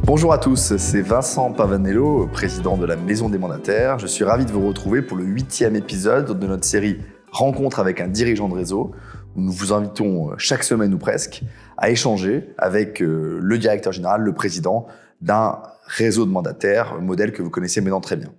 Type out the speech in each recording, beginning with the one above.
Bonjour à tous, c'est Vincent Pavanello, président de la Maison des Mandataires. Je suis ravi de vous retrouver pour le 8e épisode de notre série Rencontre avec un dirigeant de réseau, où nous vous invitons chaque semaine ou presque à échanger avec le directeur général, le président d'un réseau de mandataires, un modèle que vous connaissez maintenant très bien.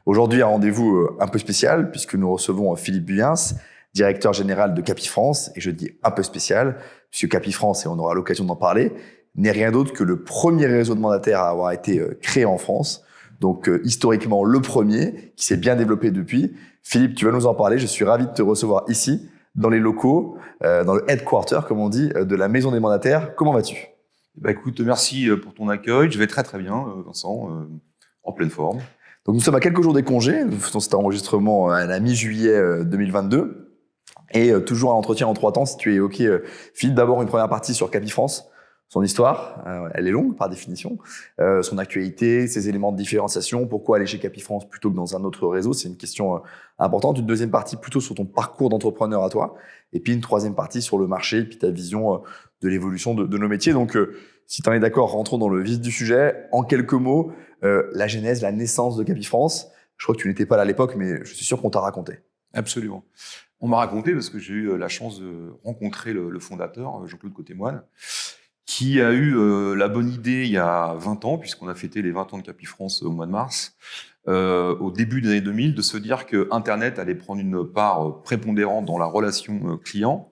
Aujourd'hui, un rendez-vous un peu spécial puisque nous recevons Philippe Buyens, directeur général de Capifrance, et je dis un peu spécial puisque Capifrance, et on aura l'occasion d'en parler, n'est rien d'autre que le premier réseau de mandataires à avoir été créé en France. Donc, historiquement, le premier qui s'est bien développé depuis. Philippe, tu vas nous en parler. Je suis ravi de te recevoir ici, dans les locaux, dans le headquarter, comme on dit, de la Maison des Mandataires. Comment vas-tu ? Écoute, merci pour ton accueil. Je vais très bien, Vincent, en pleine forme. Donc, nous sommes à quelques jours des congés. Nous faisons cet enregistrement à la mi-juillet 2022. Et toujours un entretien en 3 temps, si tu es OK. Philippe, d'abord une première partie sur Capifrance. Son histoire, elle est longue par définition, son actualité, ses éléments de différenciation, pourquoi aller chez Capifrance plutôt que dans un autre réseau, c'est une question importante. Une deuxième partie plutôt sur ton parcours d'entrepreneur à toi, et puis une troisième partie sur le marché, et puis ta vision de l'évolution de nos métiers. Donc, si tu en es d'accord, rentrons dans le vif du sujet. En quelques mots, la genèse, la naissance de Capifrance. Je crois que tu n'étais pas là à l'époque, mais je suis sûr qu'on t'a raconté. Absolument. On m'a raconté parce que j'ai eu la chance de rencontrer le fondateur, Jean-Claude Côté-Moine, qui a eu la bonne idée il y a 20 ans, puisqu'on a fêté les 20 ans de Capifrance au mois de mars, au début des années 2000, de se dire que Internet allait prendre une part prépondérante dans la relation client,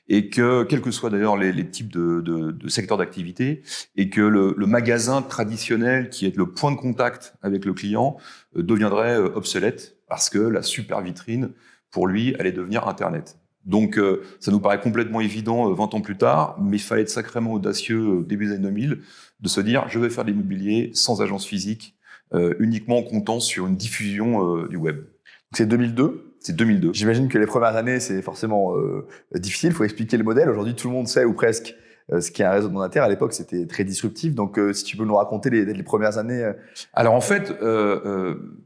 et que, quels que soient d'ailleurs les types de secteurs d'activité, et que le magasin traditionnel, qui est le point de contact avec le client, deviendrait obsolète, parce que la super vitrine, pour lui, allait devenir Internet. Donc, ça nous paraît complètement évident 20 ans plus tard, mais il fallait être sacrément audacieux début des années 2000 de se dire je vais faire de l'immobilier sans agence physique, uniquement en comptant sur une diffusion du web. C'est 2002 ? C'est 2002. J'imagine que les premières années, c'est forcément difficile. Il faut expliquer le modèle. Aujourd'hui, tout le monde sait, ou presque, ce qu'est un réseau de mandataires. À l'époque, c'était très disruptif. Donc, si tu peux nous raconter les premières années. Alors, en fait,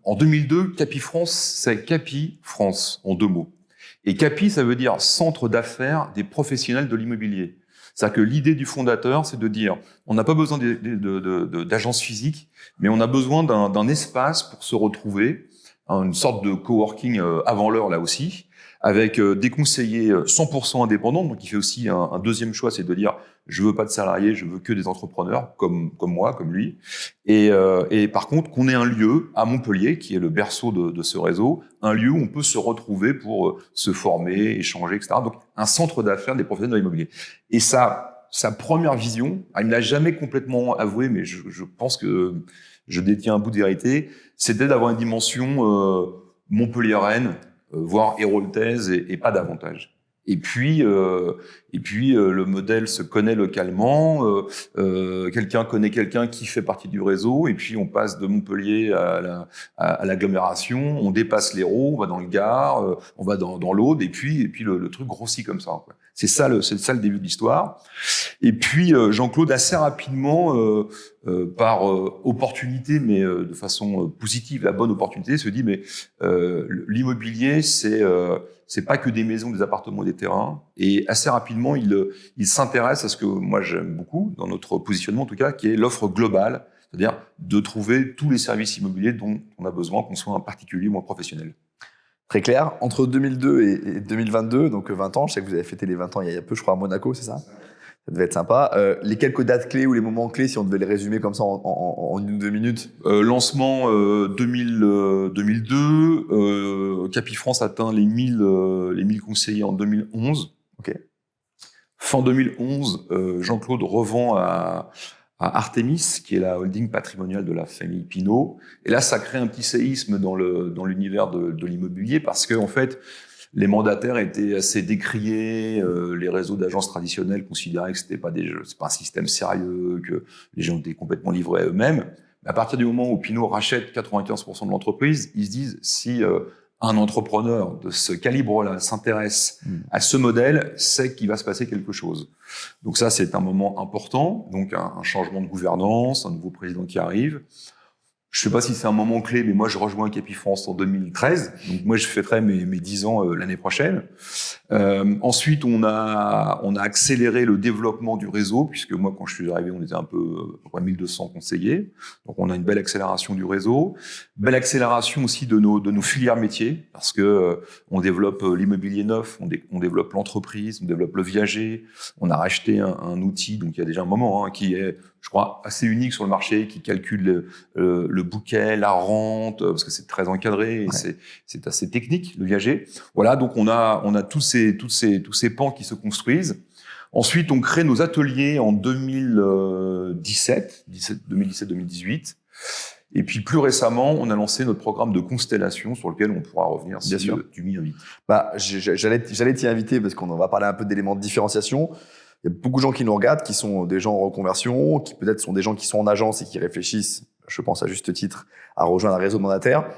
en 2002, Capifrance, c'est Capifrance, en 2 mots. Et CAPI, ça veut dire Centre d'affaires des professionnels de l'immobilier. C'est-à-dire que l'idée du fondateur, c'est de dire, on n'a pas besoin d'agences physiques, mais on a besoin d'un espace pour se retrouver, une sorte de coworking avant l'heure là aussi, avec des conseillers 100% indépendants. Donc, il fait aussi un deuxième choix, c'est de dire, je veux pas de salariés, je veux que des entrepreneurs, comme moi, comme lui. Et par contre, qu'on ait un lieu à Montpellier, qui est le berceau de ce réseau, un lieu où on peut se retrouver pour se former, échanger, etc. Donc, un centre d'affaires des professionnels de l'immobilier. Et sa première vision, il ne l'a jamais complètement avoué, mais je pense que je détiens un bout de vérité, c'était d'avoir une dimension montpelliéraine, voire héroltaise, et pas davantage. Et puis le modèle se connaît localement, quelqu'un connaît quelqu'un qui fait partie du réseau, et puis on passe de Montpellier à l'agglomération, on dépasse l'Hérault, on va dans le Gard, on va dans l'Aude, et puis le truc grossit comme ça, quoi. C'est ça le début de l'histoire. Et puis Jean-Claude, assez rapidement, par opportunité, mais de façon positive, la bonne opportunité, se dit mais l'immobilier, c'est pas que des maisons, des appartements, des terrains. Et assez rapidement, il s'intéresse à ce que moi j'aime beaucoup, dans notre positionnement en tout cas, qui est l'offre globale, c'est-à-dire de trouver tous les services immobiliers dont on a besoin, qu'on soit un particulier ou un professionnel. Très clair. Entre 2002 et 2022, donc 20 ans, je sais que vous avez fêté les 20 ans il y a peu, je crois, à Monaco, c'est ça ? Ça devait être sympa. Les quelques dates clés ou les moments clés, si on devait les résumer comme ça en 1 ou 2 minutes. Lancement 2002. Capifrance atteint les 1000 conseillers en 2011. Ok. Fin 2011, Jean-Claude revend à Artemis, qui est la holding patrimoniale de la famille Pinault. Et là, ça crée un petit séisme dans l'univers de l'immobilier, parce que en fait, les mandataires étaient assez décriés, les réseaux d'agences traditionnelles considéraient que c'est pas un système sérieux, que les gens étaient complètement livrés à eux-mêmes. Mais à partir du moment où Pinault rachète 95% de l'entreprise, ils se disent, si un entrepreneur de ce calibre-là s'intéresse à ce modèle, c'est qu'il va se passer quelque chose. Donc ça, c'est un moment important, donc un changement de gouvernance, un nouveau président qui arrive. Je sais pas si c'est un moment clé, mais moi, je rejoins Capifrance en 2013. Donc moi, je fêterai mes 10 ans l'année prochaine. Ensuite, on a accéléré le développement du réseau, puisque moi, quand je suis arrivé, on était à peu près 1200 conseillers. Donc, on a une belle accélération du réseau. Belle accélération aussi de nos filières métiers, parce que on développe l'immobilier neuf, on développe l'entreprise, on développe le viager. On a racheté un outil, donc il y a déjà un moment, qui est, je crois, assez unique sur le marché, qui calcule le bouquet, la rente, parce que c'est très encadré, et c'est assez technique, le viager. Voilà, donc on a tous ces pans qui se construisent. Ensuite, on crée nos ateliers en 2017-2018. Et puis, plus récemment, on a lancé notre programme de constellation sur lequel on pourra revenir si tu m'y invites. J'allais t'y inviter parce qu'on va parler un peu d'éléments de différenciation. Il y a beaucoup de gens qui nous regardent, qui sont des gens en reconversion, qui peut-être sont des gens qui sont en agence et qui réfléchissent, je pense à juste titre, à rejoindre un réseau mandataire.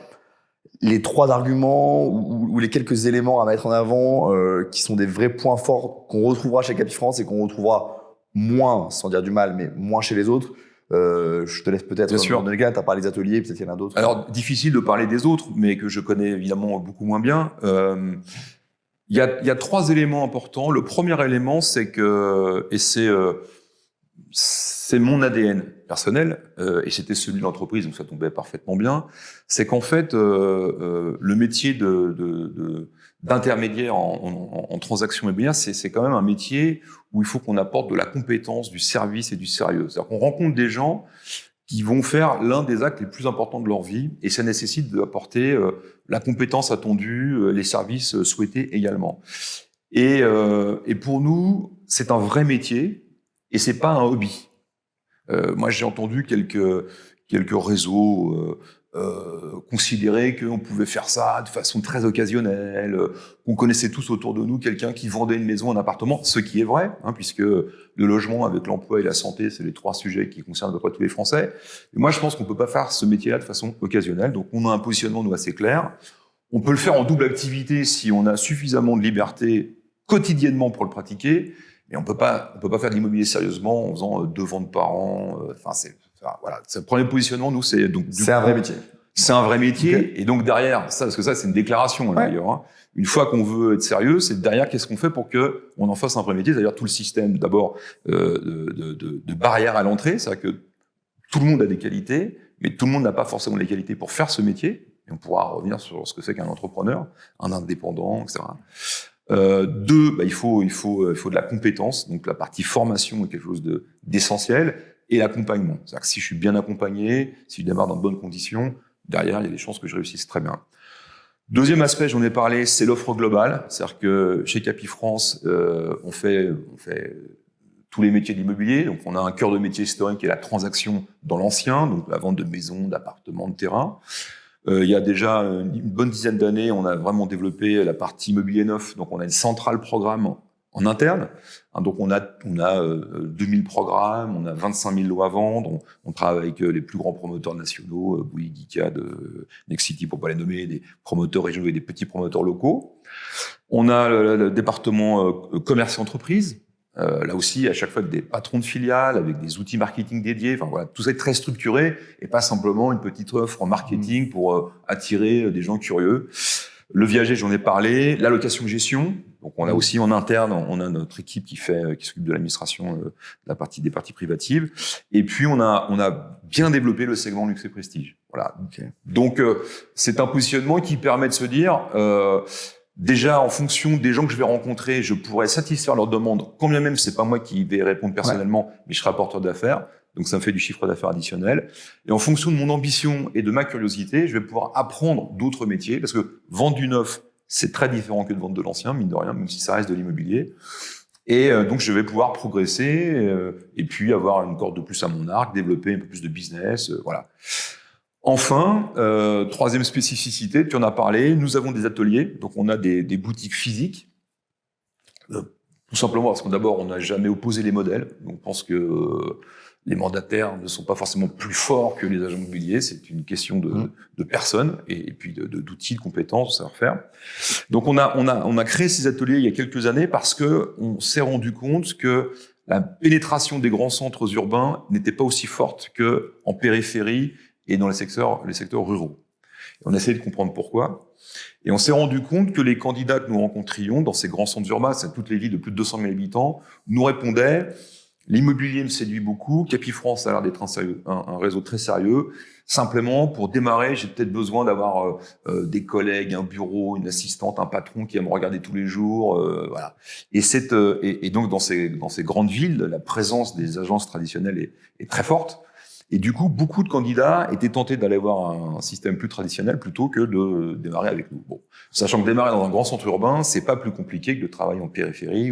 Les 3 arguments ou les quelques éléments à mettre en avant qui sont des vrais points forts qu'on retrouvera chez Capifrance et qu'on retrouvera moins, sans dire du mal, mais moins chez les autres. Je te laisse peut-être donner le gars, tu as parlé des ateliers, peut-être qu'il y en a d'autres. Alors, difficile de parler des autres, mais que je connais évidemment beaucoup moins bien. Il y a 3 éléments importants. Le premier élément, c'est que, et c'est mon ADN personnel, et c'était celui de l'entreprise, donc ça tombait parfaitement bien, c'est qu'en fait, le métier d'intermédiaire en transaction immobilière, c'est quand même un métier où il faut qu'on apporte de la compétence, du service et du sérieux. C'est-à-dire qu'on rencontre des gens qui vont faire l'un des actes les plus importants de leur vie, et ça nécessite d'apporter la compétence attendue, les services souhaités également. Et pour nous, c'est un vrai métier, et c'est pas un hobby. Moi, j'ai entendu quelques réseaux considérer qu'on pouvait faire ça de façon très occasionnelle, qu'on connaissait tous autour de nous quelqu'un qui vendait une maison, un appartement, ce qui est vrai, puisque le logement avec l'emploi et la santé, c'est les 3 sujets qui concernent à peu près tous les Français. Et moi, je pense qu'on peut pas faire ce métier-là de façon occasionnelle, donc on a un positionnement, nous, assez clair. On peut le faire en double activité si on a suffisamment de liberté quotidiennement pour le pratiquer, mais on peut pas faire de l'immobilier sérieusement en faisant 2 ventes par an. Voilà. Le premier positionnement, nous, c'est donc. C'est un vrai métier. C'est un vrai métier. Okay. Et donc derrière, parce que ça, c'est une déclaration, d'ailleurs. Une fois qu'on veut être sérieux, c'est derrière, qu'est-ce qu'on fait pour que on en fasse un vrai métier? C'est-à-dire tout le système, d'abord, de barrières à l'entrée. C'est-à-dire que tout le monde a des qualités, mais tout le monde n'a pas forcément les qualités pour faire ce métier. Et on pourra revenir sur ce que c'est qu'un entrepreneur, un indépendant, etc. 2, il faut de la compétence. Donc la partie formation est quelque chose d'essentiel. Et l'accompagnement. C'est-à-dire que si je suis bien accompagné, si je démarre dans de bonnes conditions, derrière, il y a des chances que je réussisse très bien. Deuxième aspect, j'en ai parlé, c'est l'offre globale. C'est-à-dire que chez Capifrance, on fait tous les métiers de l'immobilier. Donc, on a un cœur de métier historique qui est la transaction dans l'ancien, donc la vente de maisons, d'appartements, de terrains. Il y a déjà une bonne dizaine d'années, on a vraiment développé la partie immobilier neuf. Donc, on a une centrale programme en interne. Donc, on a 2000 programmes, on a 25 000 lots à vendre, on travaille avec les plus grands promoteurs nationaux, Bouygues, Icade, Nexity, pour pas les nommer, des promoteurs régionaux et des petits promoteurs locaux. On a le département commerce et entreprise, là aussi, à chaque fois, avec des patrons de filiales, avec des outils marketing dédiés. Enfin, voilà, tout ça est très structuré et pas simplement une petite offre en marketing pour attirer des gens curieux. Le viager, j'en ai parlé. La location-gestion. Donc, on a aussi en interne, on a notre équipe qui s'occupe de l'administration des parties privatives. Et puis, on a bien développé le segment luxe et prestige. Voilà. Okay. Donc, c'est un positionnement qui permet de se dire, déjà, en fonction des gens que je vais rencontrer, je pourrais satisfaire leurs demandes, quand bien même c'est pas moi qui vais répondre personnellement, mais je serai apporteur d'affaires. Donc, ça me fait du chiffre d'affaires additionnel. Et en fonction de mon ambition et de ma curiosité, je vais pouvoir apprendre d'autres métiers, parce que vendre du neuf, c'est très différent que de vendre de l'ancien, mine de rien, même si ça reste de l'immobilier. Et donc, je vais pouvoir progresser et puis avoir une corde de plus à mon arc, développer un peu plus de business, voilà. Enfin, troisième spécificité, tu en as parlé, nous avons des ateliers, donc on a des boutiques physiques, tout simplement parce que d'abord, on n'a jamais opposé les modèles, donc on pense que les mandataires ne sont pas forcément plus forts que les agents immobiliers, c'est une question de personnes et puis d'outils, de compétences, de savoir-faire. Donc on a créé ces ateliers il y a quelques années parce que on s'est rendu compte que la pénétration des grands centres urbains n'était pas aussi forte que en périphérie et dans les secteurs ruraux. Et on a essayé de comprendre pourquoi. Et on s'est rendu compte que les candidats que nous rencontrions dans ces grands centres urbains, c'est toutes les villes de plus de 200 000 habitants, nous répondaient « L'immobilier me séduit beaucoup, Capifrance a l'air d'être un réseau très sérieux. Simplement, pour démarrer, j'ai peut-être besoin d'avoir des collègues, un bureau, une assistante, un patron qui va me regarder tous les jours. Voilà. Et donc, dans ces grandes villes, la présence des agences traditionnelles est très forte. Et du coup, beaucoup de candidats étaient tentés d'aller voir un système plus traditionnel plutôt que de démarrer avec nous. Bon, sachant que démarrer dans un grand centre urbain, c'est pas plus compliqué que de travailler en périphérie.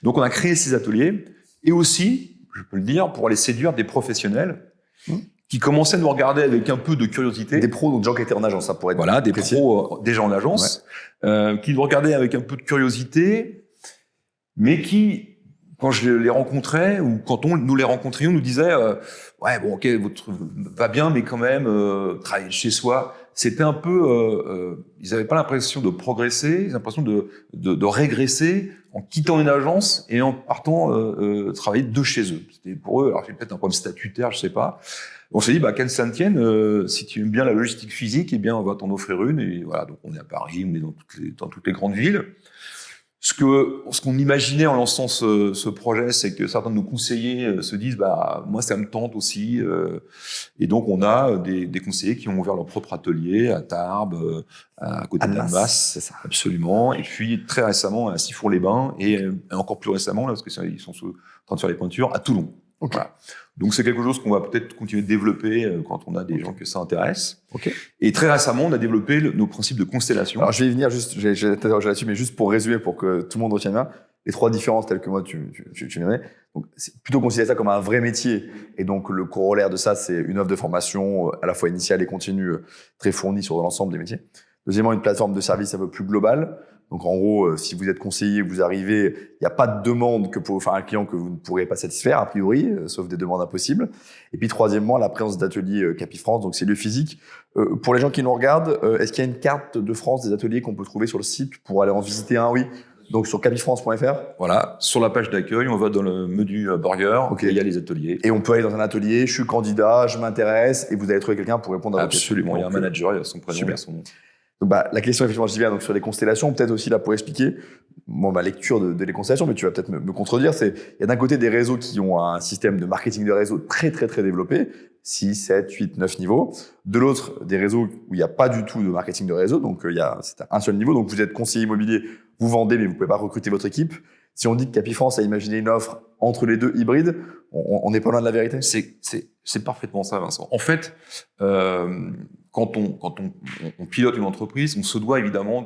Donc, on a créé ces ateliers et aussi, je peux le dire, pour aller séduire des professionnels qui commençaient à nous regarder avec un peu de curiosité. Des pros, donc des gens qui étaient en agence, ça pourrait être. Voilà, des pros déjà en agence, qui nous regardaient avec un peu de curiosité, mais qui, quand je les rencontrais, ou quand nous les rencontrions, nous disaient ouais, bon, ok, votre va bien, mais quand même, travailler chez soi, c'était un peu... ils n'avaient pas l'impression de progresser, ils avaient l'impression de régresser en quittant une agence et en partant travailler de chez eux. C'était pour eux, alors c'est peut-être un problème statutaire, je sais pas. On s'est dit, bah, qu'elle s'en tienne, si tu aimes bien la logistique physique, eh bien, on va t'en offrir une. Et voilà, donc on est à Paris, on est dans toutes les grandes villes. Ce qu'on imaginait en lançant ce projet, c'est que certains de nos conseillers se disent, bah, moi, ça me tente aussi. Et donc, on a des conseillers qui ont ouvert leur propre atelier à Tarbes, à côté de Annemasse. C'est ça. Absolument. Et puis, très récemment, à Sifour-les-Bains, et encore plus récemment, là, parce qu'ils sont en train de faire les pointures, à Toulon. Okay. Voilà. Donc, c'est quelque chose qu'on va peut-être continuer de développer quand on a des gens que ça intéresse. Okay. Et très récemment, on a développé nos principes de constellation. Alors, je vais y venir juste, j'ai interrogé là-dessus, mais juste pour résumer, pour que tout le monde retienne bien, les trois différences telles que moi tu nommais. Donc, c'est plutôt considérer ça comme un vrai métier. Et donc, le corollaire de ça, c'est une offre de formation à la fois initiale et continue, très fournie sur l'ensemble des métiers. Deuxièmement, une plateforme de service un peu plus globale. Donc, en gros, si vous êtes conseiller, vous arrivez, il n'y a pas de demande que pour faire un client que vous ne pourrez pas satisfaire, a priori, sauf des demandes impossibles. Et puis, troisièmement, la présence d'ateliers Capifrance, donc c'est lieu physique. Pour les gens qui nous regardent, est-ce qu'il y a une carte de France des ateliers qu'on peut trouver sur le site pour aller en visiter un? Oui. Donc, sur capifrance.fr. Voilà. Sur la page d'accueil, on va dans le menu burger. Okay. Et il y a les ateliers. Et on peut aller dans un atelier, je suis candidat, je m'intéresse, et vous allez trouver quelqu'un pour répondre à votre question. Absolument. Il y a un manager, il y a son prénom, il y a son nom. Donc, bah, la question, effectivement, je viens donc sur les constellations, peut-être aussi là pour expliquer ma lecture de les constellations, mais tu vas peut-être me contredire. Il y a d'un côté des réseaux qui ont un système de marketing de réseau très, très, très développé, 6, 7, 8, 9 niveaux. De l'autre, des réseaux où il n'y a pas du tout de marketing de réseau, donc c'est un seul niveau. Donc, vous êtes conseiller immobilier, vous vendez, mais vous pouvez pas recruter votre équipe. Si on dit que Capifrance a imaginé une offre entre les deux hybrides, on n'est pas loin de la vérité. C'est parfaitement ça, Vincent. En fait, quand on pilote une entreprise, on se doit évidemment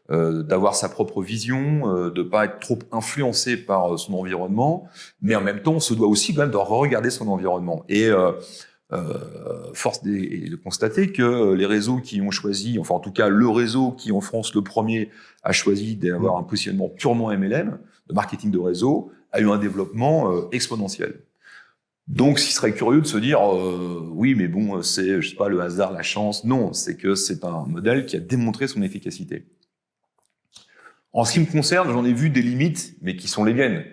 d'avoir sa propre vision, de pas être trop influencé par son environnement, mais en même temps, on se doit aussi quand même de regarder son environnement. Et force est de constater que les réseaux qui ont choisi, enfin en tout cas le réseau qui en France le premier a choisi d'avoir un positionnement purement MLM, de marketing de réseau, a eu un développement exponentiel. Donc, ce qui serait curieux de se dire, oui, mais bon, c'est, je sais pas, le hasard, la chance. Non, c'est que c'est un modèle qui a démontré son efficacité. En ce qui me concerne, j'en ai vu des limites, mais qui sont les miennes.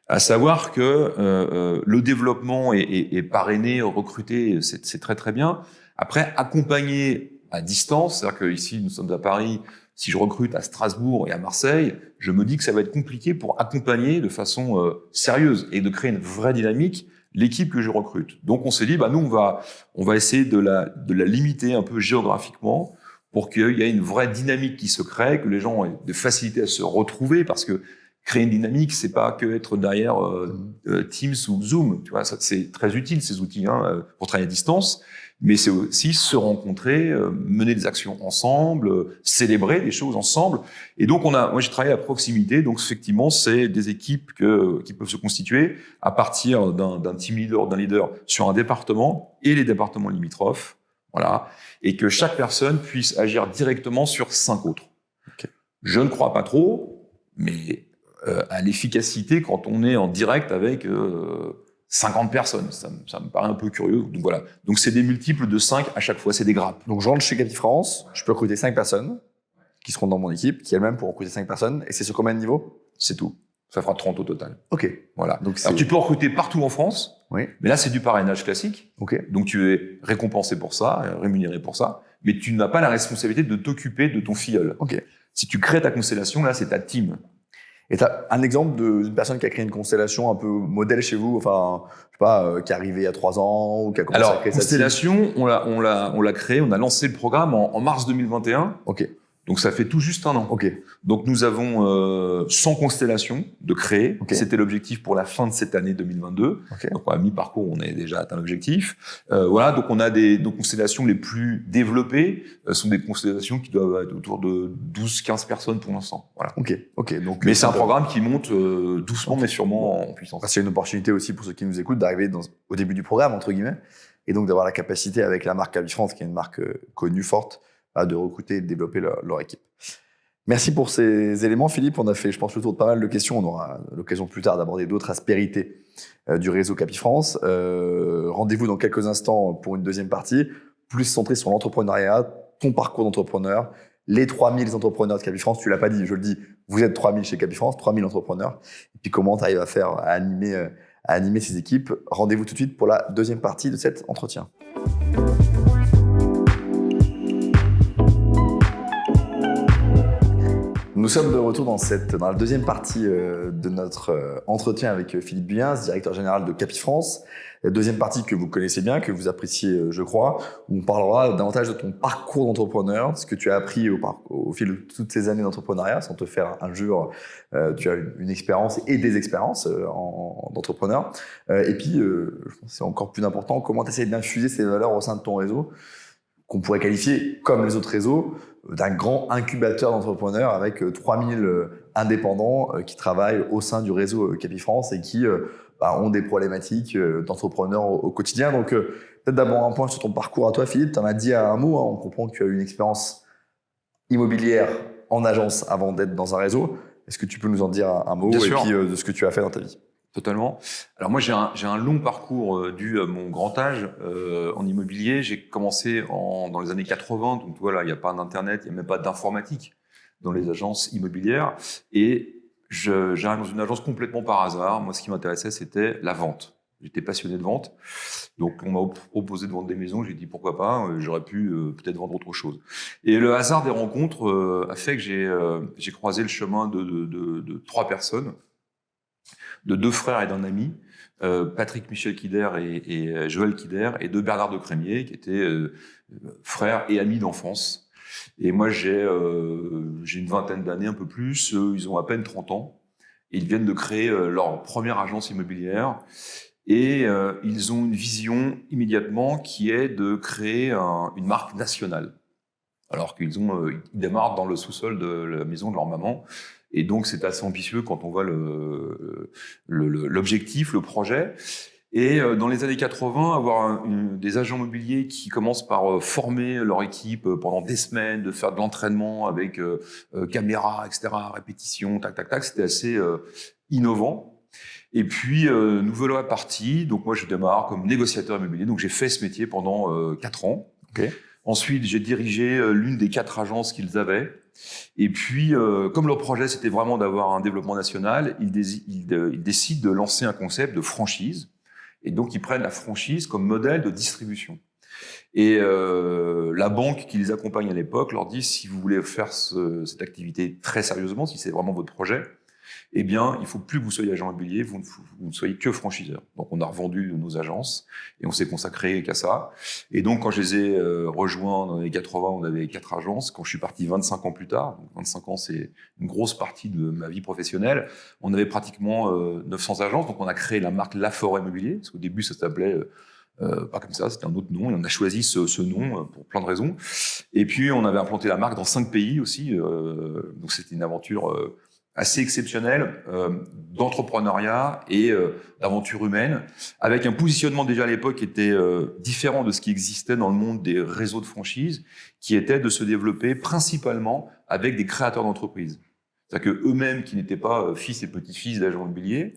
À savoir que le développement est parrainé, recruté, c'est très très bien. Après, accompagner à distance, c'est-à-dire qu'ici, nous sommes à Paris, si je recrute à Strasbourg et à Marseille, je me dis que ça va être compliqué pour accompagner de façon sérieuse et de créer une vraie dynamique l'équipe que je recrute. Donc on s'est dit, bah nous on va essayer de la limiter un peu géographiquement pour qu'il y ait une vraie dynamique qui se crée, que les gens aient de facilité à se retrouver, parce que créer une dynamique, c'est pas que être derrière Teams ou Zoom, tu vois, ça c'est très utile ces outils pour travailler à distance, mais c'est aussi se rencontrer, mener des actions ensemble, célébrer des choses ensemble. Et donc moi j'ai travaillé à proximité, donc effectivement c'est des équipes qui peuvent se constituer à partir d'un team leader, d'un leader sur un département et les départements limitrophes, voilà, et que chaque personne puisse agir directement sur 5 autres. Okay. Je ne crois pas trop, mais à l'efficacité quand on est en direct avec 50 personnes. Ça me paraît un peu curieux. Donc voilà. Donc c'est des multiples de 5 à chaque fois, c'est des grappes. Donc je rentre chez Capifrance, je peux recruter 5 personnes qui seront dans mon équipe, qui elles-mêmes pourront recruter 5 personnes, et c'est sur combien de niveaux? C'est tout. Ça fera 30 au total. Ok. Voilà. Donc alors tu peux recruter partout en France, oui. Mais là c'est du parrainage classique. Ok. Donc tu es récompensé pour ça, rémunéré pour ça. mais tu n'as pas la responsabilité de t'occuper de ton filleul. Ok. Si tu crées ta constellation, là, c'est ta team. Et tu as un exemple d'une personne qui a créé une constellation un peu modèle chez vous, enfin, je sais pas, qui est arrivée il y a 3 ans ou qui a commencé à Alors, créer sa team. constellation, on l'a créé, on a lancé le programme en mars 2021. Ok. Donc, ça fait tout juste un an. Ok. Donc, nous avons 100 constellations de créer. Ok. C'était l'objectif pour la fin de cette année 2022. Ok. Donc, à mi-parcours, on a déjà atteint l'objectif. Voilà, donc on a nos constellations les plus développées sont des constellations qui doivent être autour de 12-15 personnes pour l'instant. Voilà. Ok. Ok. Donc, Mais c'est un programme qui monte doucement, mais sûrement en puissance. C'est une opportunité aussi pour ceux qui nous écoutent d'arriver au début du programme, entre guillemets, et donc d'avoir la capacité avec la marque Capifrance, France, qui est une marque connue, forte, de recruter et de développer leur équipe. Merci pour ces éléments, Philippe. On a fait, je pense, le tour de pas mal de questions. On aura l'occasion plus tard d'aborder d'autres aspérités du réseau Capifrance. Rendez-vous dans quelques instants pour une deuxième partie, plus centrée sur l'entrepreneuriat, ton parcours d'entrepreneur, les 3000 entrepreneurs de Capifrance. Tu l'as pas dit, je le dis, vous êtes 3000 chez Capifrance, 3000 entrepreneurs. Et puis comment tu arrives à animer ces équipes. Rendez-vous tout de suite pour la deuxième partie de cet entretien. Nous sommes de retour dans la deuxième partie de notre entretien avec Philippe Buyens, directeur général de Capifrance. La deuxième partie que vous connaissez bien, que vous appréciez, je crois, où on parlera davantage de ton parcours d'entrepreneur, ce que tu as appris au fil de toutes ces années d'entrepreneuriat, sans te faire injure. Tu as une expérience et des expériences d'entrepreneur. Et puis, je pense que c'est encore plus important, comment tu essaies d'infuser ces valeurs au sein de ton réseau, qu'on pourrait qualifier, comme les autres réseaux, d'un grand incubateur d'entrepreneurs avec 3000 indépendants qui travaillent au sein du réseau Capifrance et qui ont des problématiques d'entrepreneurs au quotidien. Donc, peut-être d'abord un point sur ton parcours à toi, Philippe. Tu en as dit un mot, hein. On comprend que tu as eu une expérience immobilière en agence avant d'être dans un réseau. Est-ce que tu peux nous en dire un mot Bien et sûr. puis de ce que tu as fait dans ta vie? Totalement. Alors moi, j'ai un long parcours dû à mon grand âge en immobilier. J'ai commencé dans les années 80, donc voilà, il n'y a pas d'internet, il n'y a même pas d'informatique dans les agences immobilières. Et j'arrive dans une agence complètement par hasard. Moi, ce qui m'intéressait, c'était la vente. J'étais passionné de vente. Donc, on m'a proposé de vendre des maisons. J'ai dit pourquoi pas. J'aurais pu peut-être vendre autre chose. Et le hasard des rencontres a fait que j'ai croisé le chemin de 3 personnes, de 2 frères et d'un ami, Patrick Michel Kider et Joël Kider, et de Bernard de Crémier, qui étaient frères et amis d'enfance. Et moi, j'ai une vingtaine d'années, un peu plus. Eux, ils ont à peine 30 ans. Et ils viennent de créer leur première agence immobilière. Et ils ont une vision immédiatement qui est de créer une marque nationale. Alors qu'ils démarrent dans le sous-sol de la maison de leur maman. Et donc, c'est assez ambitieux quand on voit l'objectif, le projet. Et dans les années 80, avoir des agents immobiliers qui commencent par former leur équipe pendant des semaines, de faire de l'entraînement avec caméra, etc., répétition, tac, tac, tac, c'était assez innovant. Et puis, nous voilà partis. Donc, moi, je démarre comme négociateur immobilier. Donc, j'ai fait ce métier pendant 4 ans. Okay. Ensuite, j'ai dirigé l'une des 4 agences qu'ils avaient. Et puis, comme leur projet, c'était vraiment d'avoir un développement national, ils décident de lancer un concept de franchise. Et donc, ils prennent la franchise comme modèle de distribution. Et la banque qui les accompagne à l'époque leur dit, si vous voulez faire cette activité très sérieusement, si c'est vraiment votre projet, eh bien, il faut plus que vous soyez agent immobilier, vous ne soyez que franchiseur. Donc, on a revendu nos agences et on s'est consacré qu'à ça. Et donc, quand je les ai rejoints dans les années 80, on avait 4 agences. Quand je suis parti 25 ans plus tard, donc 25 ans, c'est une grosse partie de ma vie professionnelle, on avait pratiquement 900 agences. Donc, on a créé la marque Laforêt Immobilier, parce qu'au début, ça s'appelait pas comme ça, c'était un autre nom. Et on a choisi ce nom pour plein de raisons. Et puis, on avait implanté la marque dans 5 pays aussi. Donc, c'était une aventure assez exceptionnel d'entrepreneuriat et d'aventure humaine, avec un positionnement déjà à l'époque qui était différent de ce qui existait dans le monde des réseaux de franchise, qui était de se développer principalement avec des créateurs d'entreprises. C'est-à-dire qu'eux-mêmes, qui n'étaient pas fils et petits-fils d'agents immobiliers,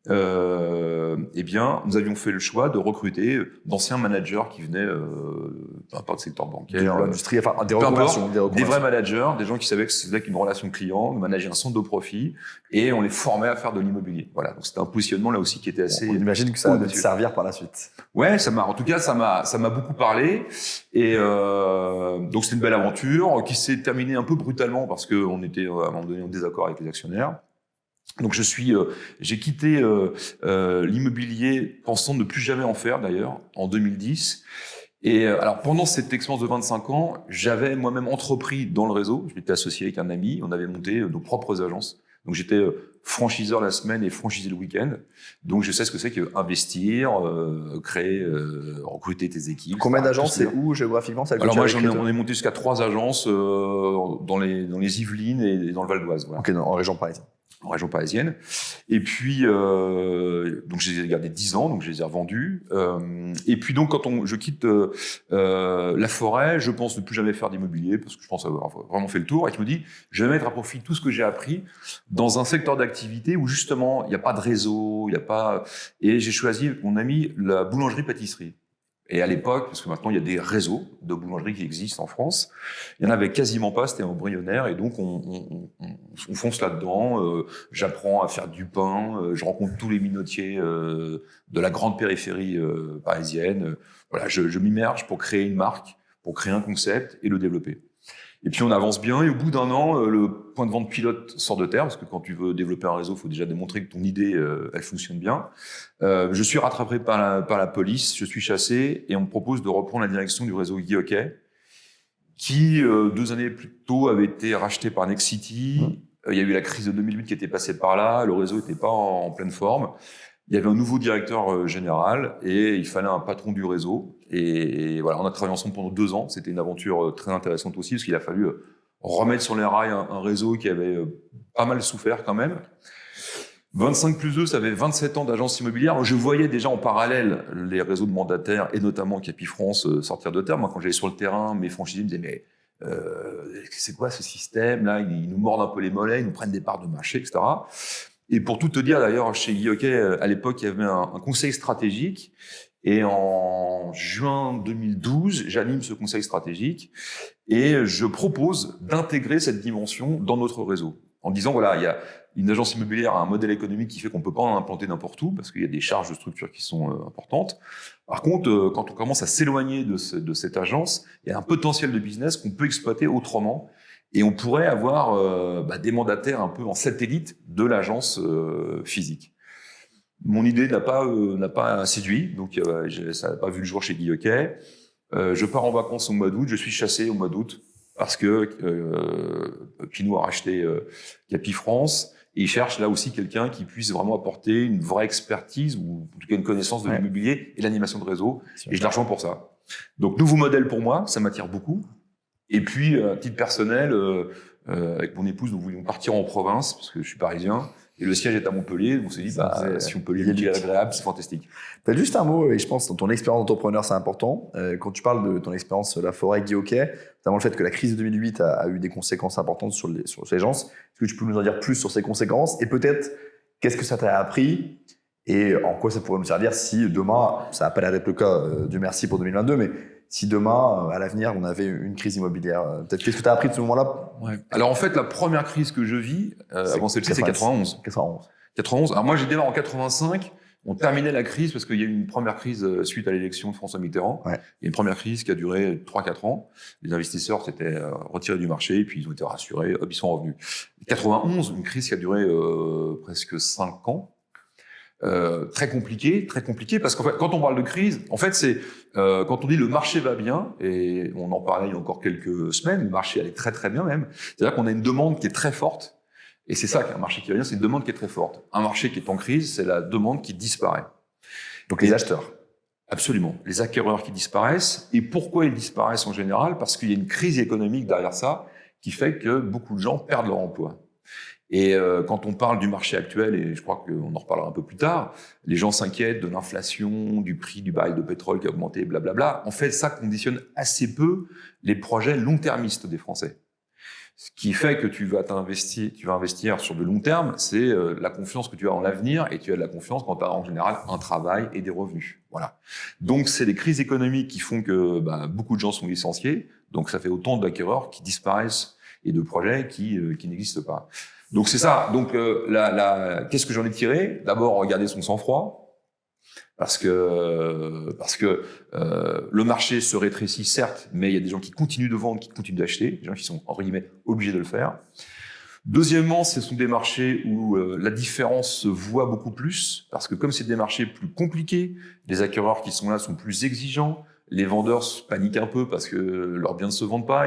eh bien, nous avions fait le choix de recruter d'anciens managers qui venaient, peu importe secteur bancaire, de l'industrie, enfin des peu importe, reconversions, des vrais managers, des gens qui savaient que c'était une relation client, de manager un centre de profit, et on les formait à faire de l'immobilier. Voilà, donc c'était un positionnement là aussi qui était assez. On imagine que ça va te servir par la suite. Ouais, en tout cas, ça m'a beaucoup parlé, et donc c'était une belle aventure qui s'est terminée un peu brutalement parce que on était à un moment donné en désaccord avec les actionnaires. Donc j'ai quitté l'immobilier pensant ne plus jamais en faire d'ailleurs en 2010. Et alors pendant cette expérience de 25 ans, j'avais moi-même entrepris dans le réseau. Je m'étais associé avec un ami, on avait monté nos propres agences. Donc j'étais franchiseur la semaine et franchisé le week-end. Donc je sais ce que c'est qu'investir, créer, recruter tes équipes. Combien d'agences, c'est où géographiquement ça? Alors moi on est monté jusqu'à 3 agences dans les Yvelines et dans le Val d'Oise. Voilà. Ok, en région parisienne. En région parisienne. Et puis, donc je les ai gardés 10 ans, donc je les ai revendus. Et puis donc, quand je quitte la forêt, je pense ne plus jamais faire d'immobilier, parce que je pense avoir vraiment fait le tour, et je me dis, je vais mettre à profit tout ce que j'ai appris dans un secteur d'activité où justement, il n'y a pas de réseau, il n'y a pas... Et j'ai choisi avec mon ami la boulangerie-pâtisserie. Et à l'époque, parce que maintenant il y a des réseaux de boulangeries qui existent en France, il y en avait quasiment pas, c'était embryonnaire, et donc on fonce là-dedans. J'apprends à faire du pain, je rencontre tous les minotiers de la grande périphérie parisienne. Voilà, je m'immerge pour créer une marque, pour créer un concept et le développer. Et puis on avance bien, et au bout d'un an, le point de vente pilote sort de terre, parce que quand tu veux développer un réseau, il faut déjà démontrer que ton idée, elle fonctionne bien. Je suis rattrapé par la police, je suis chassé, et on me propose de reprendre la direction du réseau Guy Hockey, qui, 2 années plus tôt, avait été racheté par Nexity. Il y a eu la crise de 2008 qui était passée par là, le réseau n'était pas en pleine forme. Il y avait un nouveau directeur général et il fallait un patron du réseau. Et voilà, on a travaillé ensemble pendant 2 ans. C'était une aventure très intéressante aussi parce qu'il a fallu remettre sur les rails un réseau qui avait pas mal souffert quand même. 25 plus 2, ça fait 27 ans d'agence immobilière. Je voyais déjà en parallèle les réseaux de mandataires et notamment Capifrance sortir de terre. Moi, quand j'allais sur le terrain, mes franchisés me disaient mais c'est quoi ce système là? Ils nous mordent un peu les mollets, ils nous prennent des parts de marché, etc. Et pour tout te dire, d'ailleurs, chez Guy Hockey, à l'époque, il y avait un conseil stratégique. Et en juin 2012, j'anime ce conseil stratégique et je propose d'intégrer cette dimension dans notre réseau. En disant, voilà, il y a une agence immobilière a un modèle économique qui fait qu'on peut pas en implanter n'importe où parce qu'il y a des charges de structure qui sont importantes. Par contre, quand on commence à s'éloigner de cette agence, il y a un potentiel de business qu'on peut exploiter autrement. Et on pourrait avoir des mandataires un peu en satellite de l'agence physique. Mon idée n'a pas séduit, donc ça n'a pas vu le jour chez Guy Hockey. Je pars en vacances au mois d'août, je suis chassé au mois d'août parce que Pinot a racheté Capifrance et il cherche là aussi quelqu'un qui puisse vraiment apporter une vraie expertise ou en tout cas une connaissance de l'immobilier et l'animation de réseau. Et je l'argent pour ça. Donc nouveau modèle pour moi, ça m'attire beaucoup. Et puis, à titre personnel, avec mon épouse, nous voulions partir en province, parce que je suis parisien, et le siège est à Montpellier. On s'est dit, si Montpellier est agréable, c'est fantastique. T'as juste un mot, et je pense que dans ton expérience d'entrepreneur, c'est important. Quand tu parles de ton expérience la forêt Guy Hockey, notamment le fait que la crise de 2008 a eu des conséquences importantes sur les agences, est-ce que tu peux nous en dire plus sur ces conséquences? Et peut-être, qu'est-ce que ça t'a appris? Et en quoi ça pourrait nous servir si demain, ça n'a pas l'air d'être le cas, Dieu merci pour 2022, mais si demain, à l'avenir, on avait une crise immobilière, peut-être qu'est-ce que tu as appris de ce moment-là? Alors en fait, la première crise que je vis, avant celle-ci, c'est 91. 91. Alors moi, j'ai démarré en 85. On terminait la crise parce qu'il y a eu une première crise suite à l'élection de François Mitterrand. Il y a une première crise qui a duré 3-4 ans. Les investisseurs s'étaient retirés du marché, puis ils ont été rassurés, hop, ils sont revenus. 91, une crise qui a duré presque 5 ans. Très compliqué parce qu'en fait, quand on parle de crise, en fait, c'est quand on dit le marché va bien, et on en parlait il y a encore quelques semaines, le marché allait très très bien même. C'est-à-dire qu'on a une demande qui est très forte, et c'est ça qu'un marché qui va bien, c'est une demande qui est très forte. Un marché qui est en crise, c'est la demande qui disparaît. Donc les acheteurs. Absolument, les acquéreurs qui disparaissent. Et pourquoi ils disparaissent en général? Parce qu'il y a une crise économique derrière ça qui fait que beaucoup de gens perdent leur emploi. Et quand on parle du marché actuel, et je crois qu'on en reparlera un peu plus tard, les gens s'inquiètent de l'inflation, du prix du baril de pétrole qui a augmenté, blablabla. En fait, ça conditionne assez peu les projets long-termistes des Français. Ce qui fait que tu vas investir sur de long terme, c'est la confiance que tu as en l'avenir, et tu as de la confiance quand tu as en général un travail et des revenus. Voilà. Donc c'est les crises économiques qui font que beaucoup de gens sont licenciés, donc ça fait autant d'acquéreurs qui disparaissent et de projets qui n'existent pas. Donc c'est ça. Donc qu'est-ce que j'en ai tiré? D'abord, regarder son sang-froid. Parce que le marché se rétrécit, certes, mais il y a des gens qui continuent de vendre, qui continuent d'acheter, des gens qui sont, entre guillemets, obligés de le faire. Deuxièmement, ce sont des marchés où la différence se voit beaucoup plus, parce que comme c'est des marchés plus compliqués, les acquéreurs qui sont là sont plus exigeants, les vendeurs paniquent un peu parce que leurs biens ne se vendent pas,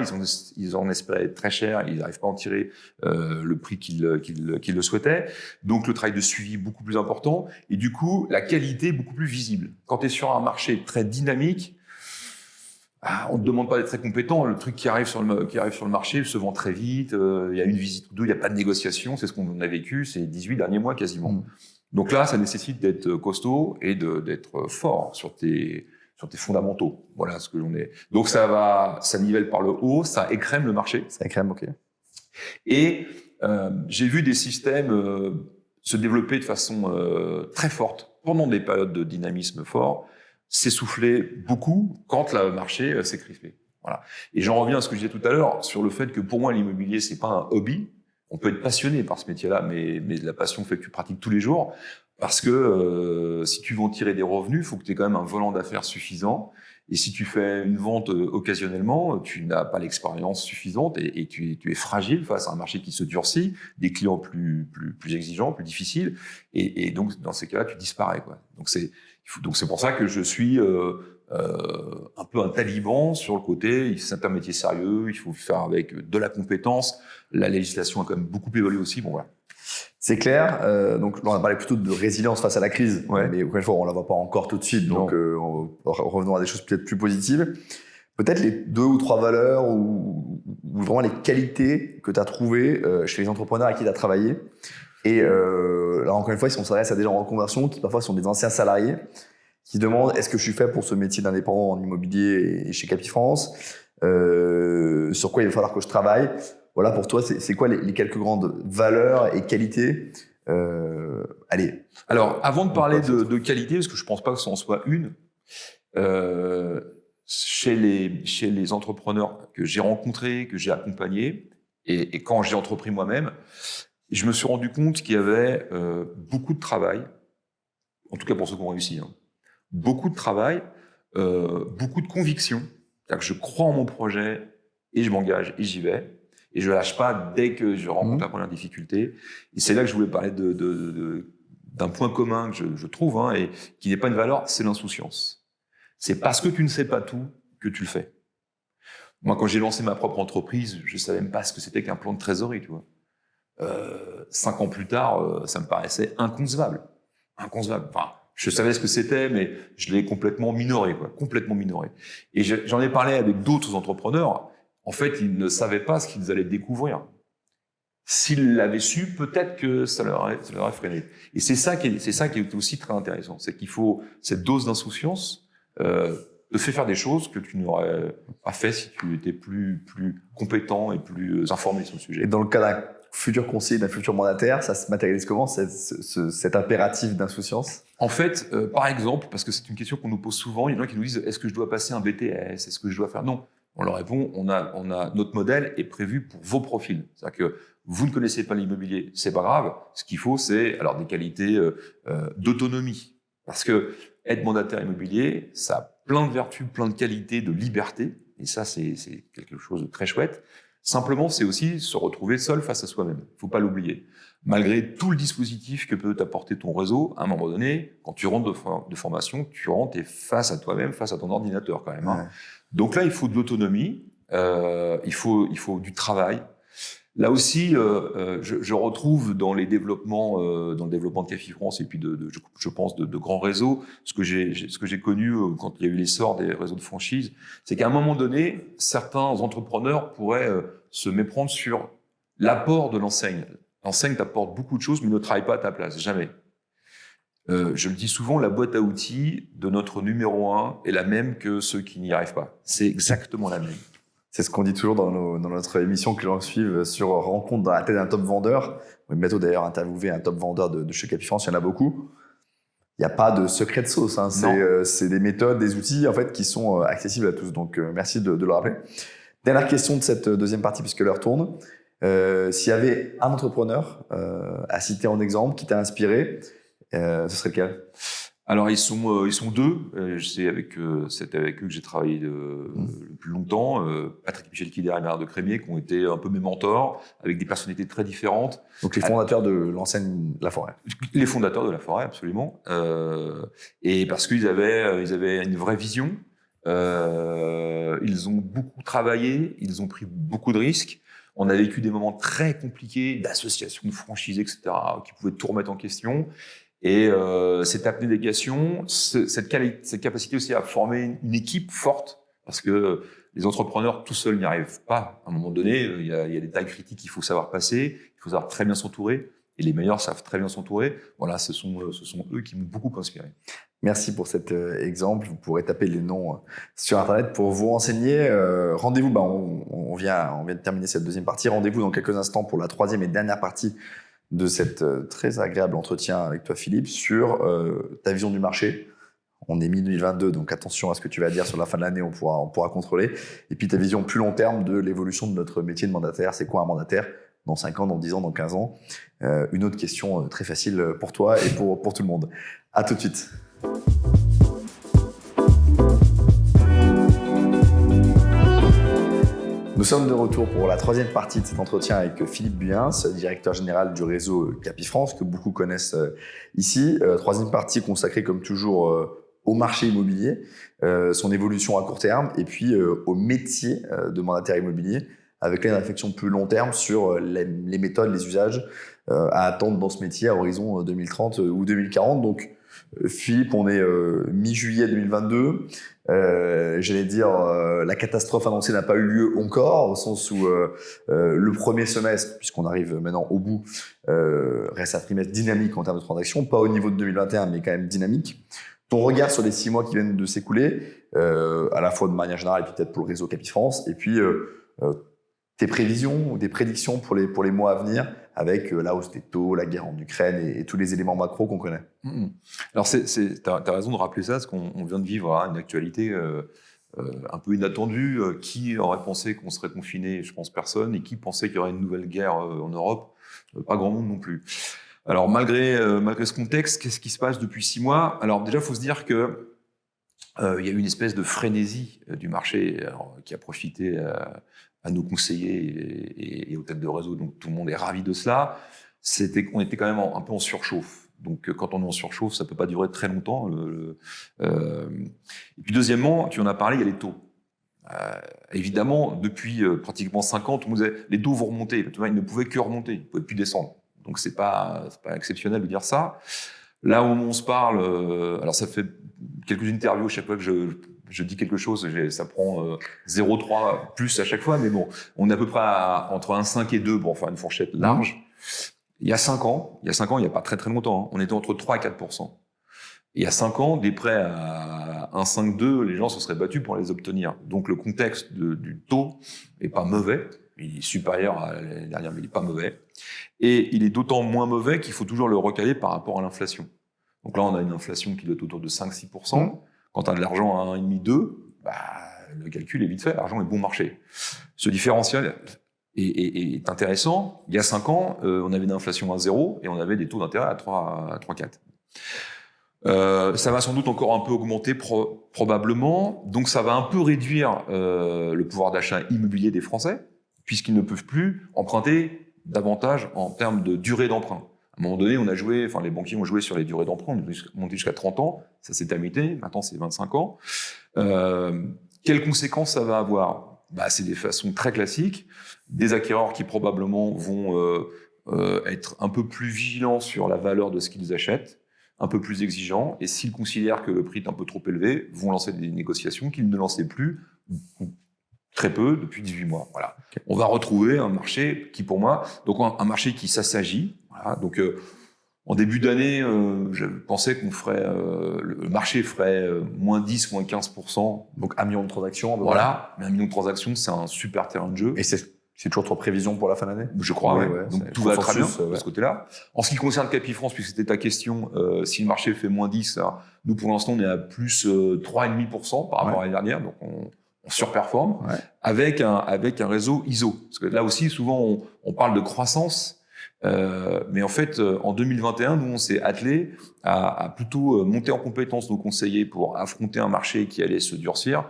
ils en espéraient très cher, ils n'arrivent pas à en tirer le prix qu'ils le souhaitaient. Donc le travail de suivi est beaucoup plus important, et du coup la qualité est beaucoup plus visible. Quand tu es sur un marché très dynamique, on ne te demande pas d'être très compétent, le truc qui arrive sur le marché se vend très vite, il y a une visite ou deux, il n'y a pas de négociation, c'est ce qu'on a vécu ces 18 derniers mois quasiment. Donc là, ça nécessite d'être costaud et d'être fort sur tes fondamentaux. Voilà ce que l'on est. Donc ça nivelle par le haut, ça écrème le marché. Ça écrème, ok. Et j'ai vu des systèmes se développer de façon très forte pendant des périodes de dynamisme fort, s'essouffler beaucoup quand le marché s'est crispé. Voilà. Et j'en reviens à ce que je disais tout à l'heure sur le fait que pour moi l'immobilier c'est pas un hobby. On peut être passionné par ce métier-là, mais la passion fait que tu pratiques tous les jours. Parce que si tu veux en tirer des revenus, il faut que tu aies quand même un volant d'affaires suffisant. Et si tu fais une vente occasionnellement, tu n'as pas l'expérience suffisante et tu es fragile face à un marché qui se durcit, des clients plus exigeants, plus difficiles. Et donc, dans ces cas-là, tu disparais, quoi. Donc c'est pour ça que je suis un peu un taliban sur le côté. C'est un métier sérieux, il faut faire avec de la compétence. La législation a quand même beaucoup évolué aussi. Bon, voilà. C'est clair. Donc, on a parlé plutôt de résilience face à la crise, mais encore une fois, on la voit pas encore tout de suite. Donc, revenons à des choses peut-être plus positives. Peut-être les 2 ou 3 valeurs ou vraiment les qualités que tu as trouvées chez les entrepreneurs avec qui tu as travaillé. Et là, encore une fois, si on s'adresse à des gens en reconversion qui parfois sont des anciens salariés, qui demandent est-ce que je suis fait pour ce métier d'indépendant en immobilier et chez Capifrance, sur quoi il va falloir que je travaille. Voilà, pour toi, c'est quoi les quelques grandes valeurs et qualités allez. Alors, avant de parler de qualité, parce que je pense pas que ça en soit une, chez les entrepreneurs que j'ai rencontrés, que j'ai accompagnés, et quand j'ai entrepris moi-même, je me suis rendu compte qu'il y avait beaucoup de travail, en tout cas pour ceux qui ont réussi, hein, beaucoup de travail, beaucoup de conviction. C'est-à-dire que je crois en mon projet et je m'engage et j'y vais. Et je lâche pas dès que je rencontre la première difficulté. Et c'est là que je voulais parler d'un point commun que je trouve, hein, et qui n'est pas une valeur, c'est l'insouciance. C'est parce que tu ne sais pas tout que tu le fais. Moi, quand j'ai lancé ma propre entreprise, je savais même pas ce que c'était qu'un plan de trésorerie, tu vois. 5 ans plus tard, ça me paraissait inconcevable. Inconcevable. Enfin, je savais ce que c'était, mais je l'ai complètement minoré, quoi. Complètement minoré. Et j'en ai parlé avec d'autres entrepreneurs. En fait, ils ne savaient pas ce qu'ils allaient découvrir. S'ils l'avaient su, peut-être que ça leur aurait freiné. Et c'est ça qui est aussi très intéressant. C'est qu'il faut, cette dose d'insouciance, te fait faire des choses que tu n'aurais pas fait si tu étais plus compétent et plus informé sur le sujet. Et dans le cas d'un futur conseiller, d'un futur mandataire, ça se matérialise comment, cet impératif d'insouciance? En fait, par exemple, parce que c'est une question qu'on nous pose souvent, il y a des gens qui nous disent, est-ce que je dois passer un BTS? Est-ce que je dois faire? Non. On leur répond, on a notre modèle est prévu pour vos profils. C'est-à-dire que vous ne connaissez pas l'immobilier, c'est pas grave. Ce qu'il faut, c'est alors des qualités d'autonomie. Parce que être mandataire immobilier, ça a plein de vertus, plein de qualités, de liberté. Et ça, c'est quelque chose de très chouette. Simplement, c'est aussi se retrouver seul face à soi-même. Faut pas l'oublier. Malgré tout le dispositif que peut t'apporter ton réseau, à un moment donné, quand tu rentres de formation, tu rentres et face à toi-même, face à ton ordinateur quand même. Hein. Donc là, il faut de l'autonomie, il faut du travail. Là aussi, je retrouve dans les développements, dans le développement de Capifrance et puis je pense de grands réseaux, ce que j'ai connu quand il y a eu l'essor des réseaux de franchise, c'est qu'à un moment donné, certains entrepreneurs pourraient se méprendre sur l'apport de l'enseigne. L'enseigne t'apporte beaucoup de choses, mais ne travaille pas à ta place, jamais. Je le dis souvent, la boîte à outils de notre numéro 1 est la même que ceux qui n'y arrivent pas. C'est exactement la même. C'est ce qu'on dit toujours dans notre émission que l'on suive sur Rencontre dans la tête d'un top vendeur. On va bientôt d'ailleurs interviewer un top vendeur de chez Capifrance, il y en a beaucoup. Il n'y a pas de secret de sauce, hein. C'est des méthodes, des outils en fait, qui sont accessibles à tous. Donc merci de le rappeler. Dernière question de cette deuxième partie, puisque l'heure tourne. S'il y avait un entrepreneur à citer en exemple qui t'a inspiré, ce serait lequel? Alors ils sont deux. C'est avec eux que j'ai travaillé le plus longtemps. Patrick Michel Kider et Bernard de Crémier, qui ont été un peu mes mentors, avec des personnalités très différentes. Donc les fondateurs de l'enseigne La Forêt. Les fondateurs de La Forêt, absolument. Et parce qu'ils avaient une vraie vision. Ils ont beaucoup travaillé, ils ont pris beaucoup de risques. On a vécu des moments très compliqués d'association, de franchise, etc., qui pouvaient tout remettre en question. Et cette abnégation, cette capacité aussi à former une équipe forte, parce que les entrepreneurs tout seuls n'y arrivent pas. À un moment donné, il y a des tailles critiques qu'il faut savoir passer, il faut savoir très bien s'entourer, et les meilleurs savent très bien s'entourer. Voilà, ce sont eux qui m'ont beaucoup inspiré. Merci pour cet exemple. Vous pourrez taper les noms sur Internet pour vous renseigner. Rendez-vous, on vient de terminer cette deuxième partie. Rendez-vous dans quelques instants pour la troisième et dernière partie de cet très agréable entretien avec toi, Philippe, sur ta vision du marché. On est mi-2022, donc attention à ce que tu vas dire sur la fin de l'année, on pourra contrôler. Et puis ta vision plus long terme de l'évolution de notre métier de mandataire. C'est quoi un mandataire dans 5 ans, dans 10 ans, dans 15 ans? Une autre question très facile pour toi et pour tout le monde. À tout de suite. Nous sommes de retour pour la troisième partie de cet entretien avec Philippe Buyens, directeur général du réseau Capifrance, que beaucoup connaissent ici. Troisième partie consacrée comme toujours au marché immobilier, son évolution à court terme, et puis au métier de mandataire immobilier, avec une réflexion plus long terme sur les méthodes, les usages à attendre dans ce métier à horizon 2030 ou 2040. Donc, Philippe, on est mi-juillet 2022. J'allais dire, la catastrophe annoncée n'a pas eu lieu encore, au sens où le premier semestre, puisqu'on arrive maintenant au bout, reste un trimestre dynamique en termes de transactions, pas au niveau de 2021, mais quand même dynamique. Ton regard sur les 6 mois qui viennent de s'écouler, à la fois de manière générale et puis peut-être pour le réseau Capifrance, et puis tes prévisions ou des prédictions pour les mois à venir, avec la hausse des taux, la guerre en Ukraine et tous les éléments macro qu'on connaît. Alors, t'as raison de rappeler ça, parce qu'on vient de vivre une actualité un peu inattendue. Qui aurait pensé qu'on serait confiné? Je pense personne. Et qui pensait qu'il y aurait une nouvelle guerre en Europe? Pas grand monde non plus. Alors, malgré ce contexte, qu'est-ce qui se passe depuis 6 mois? Alors, déjà, il faut se dire que il y a eu une espèce de frénésie du marché qui a profité à nos conseillers et aux têtes de réseau, donc tout le monde est ravi de cela. On était quand même un peu en surchauffe. Donc quand on est en surchauffe, ça peut pas durer très longtemps. Et puis deuxièmement, tu en as parlé, il y a les taux. Évidemment, depuis pratiquement 5 ans, tout le monde disait les taux vont remonter. Tu vois, ils ne pouvaient que remonter, ils ne pouvaient plus descendre. Donc c'est pas exceptionnel de dire ça. Là où on se parle, alors ça fait quelques interviews chaque fois que je dis quelque chose, ça prend 0,3 plus à chaque fois, mais bon, on est à peu près entre 1,5 et 2 pour faire une fourchette large. Il y a 5 ans, il n'y a pas très très longtemps, on était entre 3 et 4%. Il y a 5 ans, des prêts à 1,5-2, les gens se seraient battus pour les obtenir. Donc le contexte du taux est pas mauvais, il est supérieur à l'année dernière, mais il n'est pas mauvais. Et il est d'autant moins mauvais qu'il faut toujours le recaler par rapport à l'inflation. Donc là, on a une inflation qui doit être autour de 5-6%. Quand tu as de l'argent à 1,5-2, le calcul est vite fait, l'argent est bon marché. Ce différentiel est intéressant. Il y a 5 ans, on avait une inflation à 0 et on avait des taux d'intérêt à 3,4. Ça va sans doute encore un peu augmenter probablement, donc ça va un peu réduire le pouvoir d'achat immobilier des Français, puisqu'ils ne peuvent plus emprunter davantage en termes de durée d'emprunt. À un moment donné, les banquiers ont joué sur les durées d'emprunt, on est monté jusqu'à 30 ans, ça s'est terminé, maintenant c'est 25 ans. Quelles conséquences ça va avoir? C'est des façons très classiques, des acquéreurs qui probablement vont être un peu plus vigilants sur la valeur de ce qu'ils achètent, un peu plus exigeants, et s'ils considèrent que le prix est un peu trop élevé, vont lancer des négociations qu'ils ne lançaient plus, ou très peu, depuis 18 mois. Voilà. On va retrouver un marché qui, pour moi, donc un marché qui s'assagit. Voilà. Donc, En début d'année, je pensais qu'on ferait, le marché ferait moins 10, moins 15%. Donc 1 million de transactions. Voilà, mais 1 million de transactions, c'est un super terrain de jeu. Et c'est toujours ton prévision pour la fin d'année? Je crois, ouais. Donc tout va très bien de ce côté-là. En ce qui concerne Capifrance, puisque c'était ta question, si le marché fait moins 10, alors, nous pour l'instant on est à plus 3,5% par rapport à l'année dernière, donc on surperforme, avec un réseau ISO. Parce que là aussi, souvent on parle de croissance, mais en fait, en 2021, nous on s'est attelé à plutôt monter en compétence nos conseillers pour affronter un marché qui allait se durcir,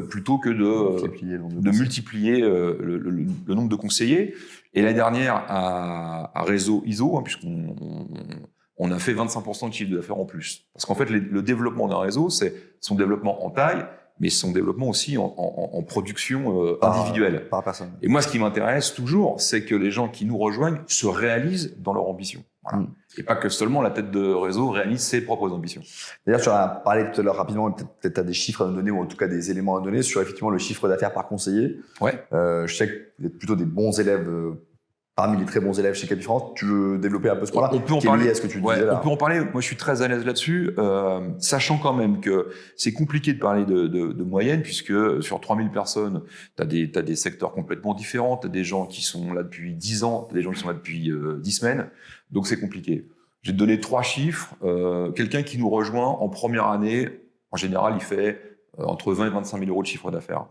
plutôt que de multiplier le nombre de conseillers. Et l'année dernière, à réseau ISO, puisqu'on a fait 25% de chiffre d'affaires en plus. Parce qu'en fait, le développement d'un réseau, c'est son développement en taille, mais son développement aussi en production individuelle. Par personne. Et moi, ce qui m'intéresse toujours, c'est que les gens qui nous rejoignent se réalisent dans leur ambition. Voilà. Et pas que seulement la tête de réseau réalise ses propres ambitions. D'ailleurs, tu as parlé tout à l'heure rapidement, peut-être tu as des chiffres à nous donner, ou en tout cas des éléments à nous donner sur effectivement le chiffre d'affaires par conseiller. Ouais. Je sais que vous êtes plutôt des bons élèves, parmi les très bons élèves chez Capifrance. Tu veux développer un peu ce point-là? On peut en parler. À ce que tu disais là. On peut en parler. Moi, je suis très à l'aise là-dessus, sachant quand même que c'est compliqué de parler de moyenne, puisque sur 3000 personnes, t'as des secteurs complètement différents. T'as des gens qui sont là depuis 10 ans, t'as des gens qui sont là depuis 10 semaines. Donc, c'est compliqué. Je vais te donner 3 chiffres. Quelqu'un qui nous rejoint en première année, en général, il fait entre 20 et 25 000 euros de chiffre d'affaires.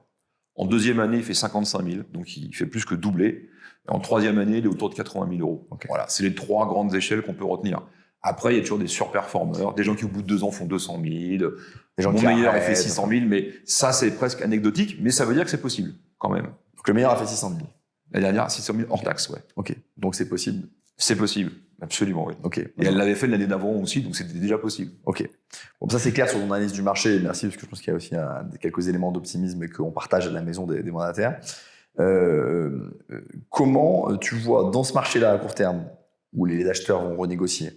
En deuxième année, il fait 55 000, donc il fait plus que doubler. Et en troisième année, il est autour de 80 000 euros. Okay. Voilà, c'est les 3 grandes échelles qu'on peut retenir. Après, il y a toujours des surperformeurs, des gens qui au bout de 2 ans font 200 000, des gens qui meilleur a fait 600 000, mais ça, c'est presque anecdotique, mais ça veut dire que c'est possible, quand même. Donc le meilleur a fait 600 000. La dernière, 600 000 hors taxe, ouais. Ok, donc c'est possible. C'est possible, absolument, oui. Ok. Et elle l'avait fait l'année d'avant aussi, donc c'était déjà possible. Ok. Bon, ça c'est clair sur ton analyse du marché. Merci, parce que je pense qu'il y a aussi quelques éléments d'optimisme qu'on partage à la maison des mandataires. Comment tu vois dans ce marché-là à court terme, où les acheteurs vont renégocier,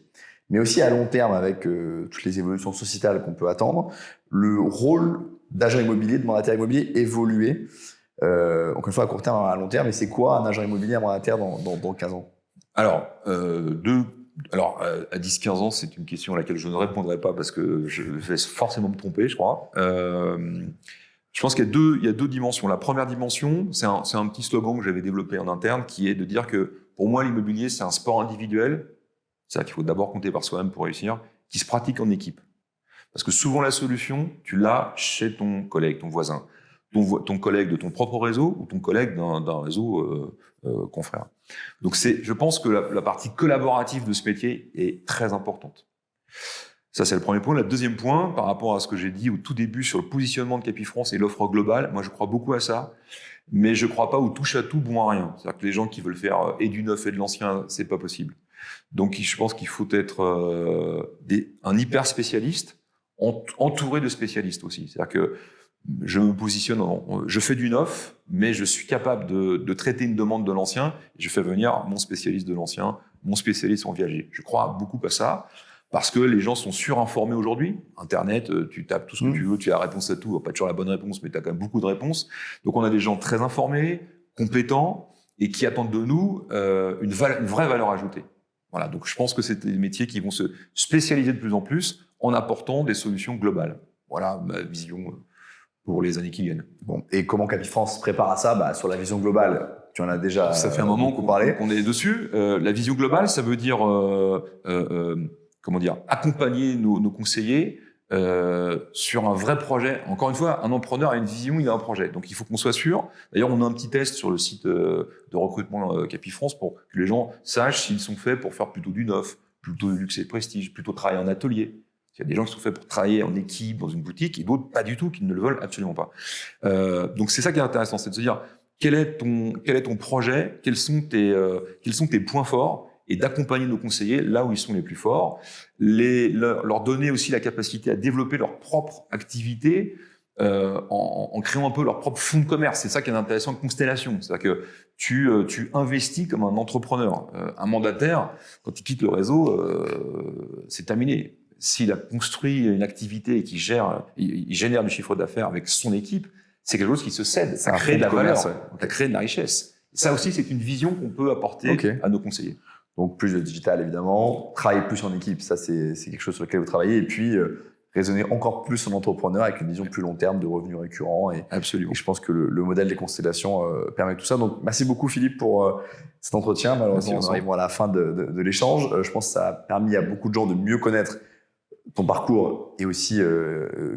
mais aussi à long terme avec toutes les évolutions sociétales qu'on peut attendre, le rôle d'agent immobilier, de mandataire immobilier évoluer, encore une fois à court terme, à long terme, et c'est quoi un agent immobilier, un mandataire dans 15 ans? Alors, à 10-15 ans, c'est une question à laquelle je ne répondrai pas parce que je vais forcément me tromper, je crois. Je pense qu'il y a deux dimensions. La première dimension, c'est un petit slogan que j'avais développé en interne, qui est de dire que pour moi, l'immobilier, c'est un sport individuel. C'est-à-dire qu'il faut d'abord compter par soi-même pour réussir, qui se pratique en équipe. Parce que souvent, la solution, tu l'as chez ton collègue, ton voisin, ton collègue de ton propre réseau ou ton collègue d'un réseau confrère. Donc, je pense que la partie collaborative de ce métier est très importante. Ça, c'est le premier point. Le deuxième point, par rapport à ce que j'ai dit au tout début sur le positionnement de Capifrance et l'offre globale, moi, je crois beaucoup à ça, mais je ne crois pas au touche-à-tout bon à rien. C'est-à-dire que les gens qui veulent faire et du neuf et de l'ancien, c'est pas possible. Donc, je pense qu'il faut être un hyper spécialiste, entouré de spécialistes aussi. C'est-à-dire que je me positionne, je fais du neuf, mais je suis capable de traiter une demande de l'ancien. Je fais venir mon spécialiste de l'ancien, mon spécialiste en viager. Je crois beaucoup à ça. Parce que les gens sont surinformés aujourd'hui. Internet, tu tapes tout ce que tu veux, tu as la réponse à tout. Pas toujours la bonne réponse, mais tu as quand même beaucoup de réponses. Donc on a des gens très informés, compétents, et qui attendent de nous une vraie valeur ajoutée. Voilà, donc je pense que c'est des métiers qui vont se spécialiser de plus en plus en apportant des solutions globales. Voilà ma vision pour les années qui viennent. Bon, et comment Capifrance se prépare à ça? Sur la vision globale, tu en as déjà ça fait un moment qu'on est dessus. La vision globale, ça veut dire... accompagner nos conseillers sur un vrai projet. Encore une fois, un entrepreneur a une vision, il a un projet. Donc, il faut qu'on soit sûr. D'ailleurs, on a un petit test sur le site de recrutement Capifrance pour que les gens sachent s'ils sont faits pour faire plutôt du neuf, plutôt de luxe et de prestige, plutôt travailler en atelier. Il y a des gens qui sont faits pour travailler en équipe, dans une boutique, et d'autres pas du tout, qui ne le veulent absolument pas. Donc, c'est ça qui est intéressant, c'est de se dire quel est ton projet, quels sont tes points forts, et d'accompagner nos conseillers là où ils sont les plus forts, leur donner aussi la capacité à développer leur propre activité en créant un peu leur propre fonds de commerce. C'est ça qui est intéressant de Constellation. C'est-à-dire que tu investis comme un entrepreneur. Un mandataire, quand il quitte le réseau, c'est terminé. S'il a construit une activité et qu'il il génère du chiffre d'affaires avec son équipe, c'est quelque chose qui se cède. Ça crée de la valeur, ça crée de la richesse. Ça aussi, c'est une vision qu'on peut apporter à nos conseillers. Donc plus de digital évidemment, travailler plus en équipe, ça c'est quelque chose sur lequel vous travaillez, et puis raisonner encore plus en entrepreneur avec une vision plus long terme de revenus récurrents. Absolument. Et je pense que le modèle des constellations permet tout ça. Donc merci beaucoup Philippe pour cet entretien. Malheureusement, on arrive à la fin de l'échange. Je pense que ça a permis à beaucoup de gens de mieux connaître ton parcours et aussi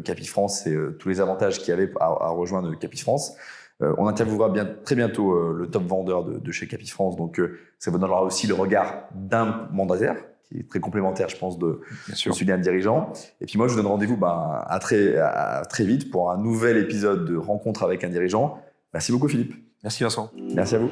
Capifrance et tous les avantages qu'il y avait à rejoindre Capifrance. On interviewera très bientôt le top vendeur de chez Capifrance. Donc ça vous donnera aussi le regard d'un mandataire qui est très complémentaire, je pense, de celui d'un dirigeant. Et puis moi, je vous donne rendez-vous à très vite pour un nouvel épisode de Rencontre avec un dirigeant. Merci beaucoup, Philippe. Merci, Vincent. Merci à vous.